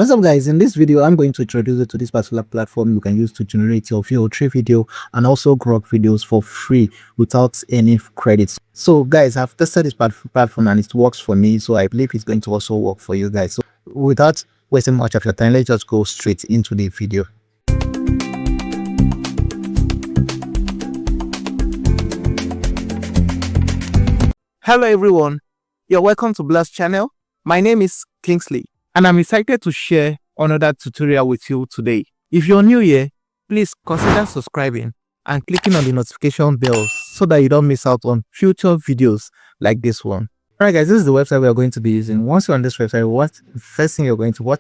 What's up guys, in this video I'm going to introduce you to this particular platform you can use to generate your VEO 3 video and also Grok videos for free without any credits. So guys, I've tested this platform and it works for me, so I believe it's going to also work for you guys. So without wasting much of your time, let's just go straight into the video. Hello everyone, you're welcome to Blast channel. My name is Kingsley and I'm excited to share another tutorial with you today. If you're new here, please consider subscribing and clicking on the notification bell so that you don't miss out on future videos like this one. Alright guys, this is the website we are going to be using. Once you're on this website, what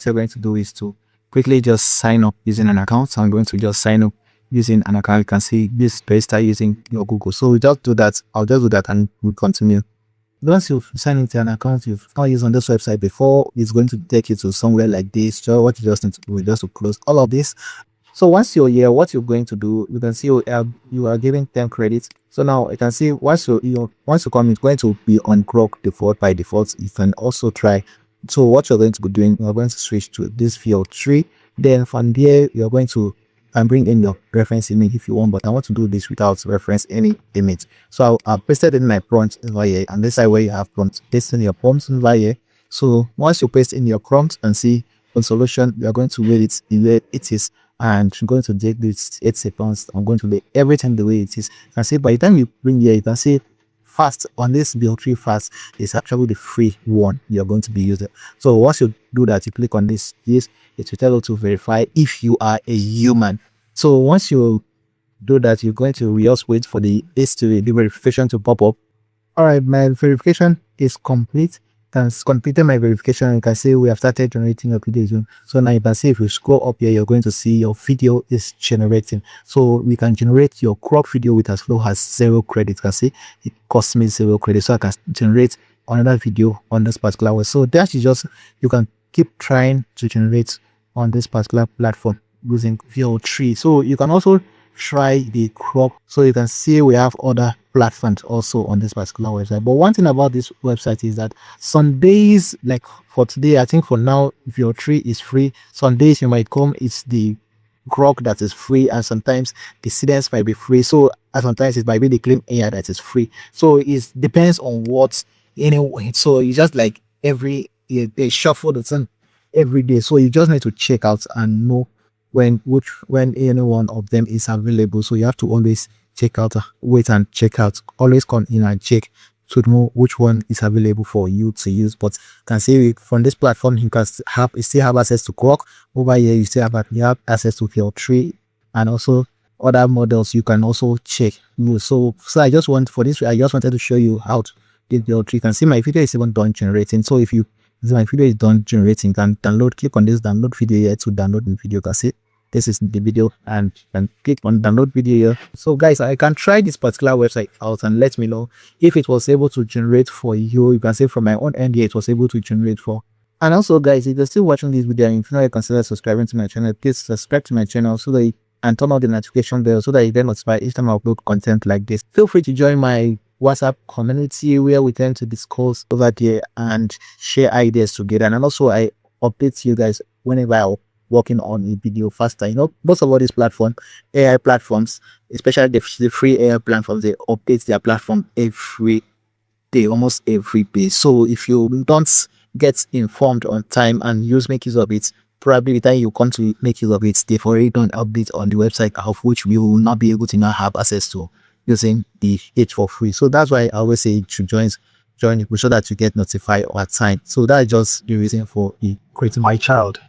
you're going to do is to quickly just sign up using an account. So I'm going to just sign up using an account. You can see this register using your Google. So we just do that. I'll just do that and we'll continue. Once you've signed into an account you've not used on this website before, it's going to take you to somewhere like this. So what you just need to do is just to close all of this. So once you're here, what you're going to do, you can see you are given 10 credits. So now you can see once you come, it's going to be on Grok default by default. You can also try. So what you're going to be doing, you're going to switch to this VEO 3. Then from there, you're going to bring in your reference image if you want, but I want to do this without reference any image. So I've pasted in my prompt over here, and this is where you have prompt. Paste in your prompt over here. So once you paste in your prompt and see on solution, you are going to read it the way it is, and I'm going to take this 8 seconds. I'm going to lay everything the way it is. You can see by the time you bring here, you can see fast on this VEO 3 fast is actually the free one you're going to be using. So once you do that, you click on this, it will tell you to verify if you are a human. So once you do that, you're going to just wait for the verification to pop up. All right, my verification is complete. Has completed my verification. You can see we have started generating a video. So now you can see if you scroll up here, you're going to see your video is generating. So we can generate your crop video with as low as 0 credits. You can see it costs me 0 credits, so I can generate another video on this particular way. So that is just, you can keep trying to generate on this particular platform using VEO 3. So you can also try the crop. So you can see we have other platforms also on this particular website. But one thing about this website is that some days, like for today, I think for now VEO 3 is free. Some days you might come, it's the Grok that is free, and sometimes the students might be free. So sometimes it might be the clean air that is free. So it depends on what anyway. So it's just like they shuffle the thing every day. So you just need to check out and know when any one of them is available. So you have to always check out, wait and check out, always come in and check to know which one is available for you to use. But you can see from this platform you still have access to Grok. Over here you still have access to VEO 3 and also other models you can also check. So I just wanted to show you how to do VEO 3. You can see my video is even done generating. So if my video is done generating, you can click on this download video here to download the video. You can see this is the video and you can click on download video here. So guys, I can try this particular website out and let me know if it was able to generate for you. You can see from my own end here it was able to generate for. And also guys, if you're still watching this video and if you consider subscribing to my channel, please subscribe to my channel and turn on the notification bell so that you get notified each time I upload content like this. Feel free to join my WhatsApp community where we tend to discuss over there and share ideas together. And also I update you guys whenever I'm working on a video faster. Most of all these AI platforms, especially the free AI platforms, they update their platform every day, almost every day. So if you don't get informed on time and make use of it, probably the time you come to make use of it, they've already done updates on the website, of which we will not be able to now have access to using the it for free. So that's why I always say you should join it so that you get notified at time. So that's just the reason for creating my child.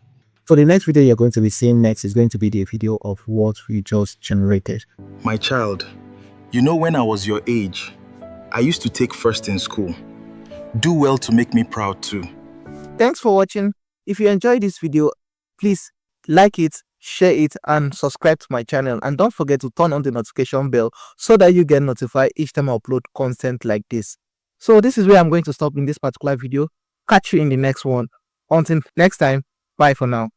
So the next video you're going to be seeing next is going to be the video of what we just generated. My child, when I was your age, I used to take first in school. Do well to make me proud too. Thanks for watching. If you enjoyed this video, please like it, share it and subscribe to my channel, and don't forget to turn on the notification bell so that you get notified each time I upload content like this. So this is where I'm going to stop in this particular video. Catch you in the next one. Until next time, bye for now.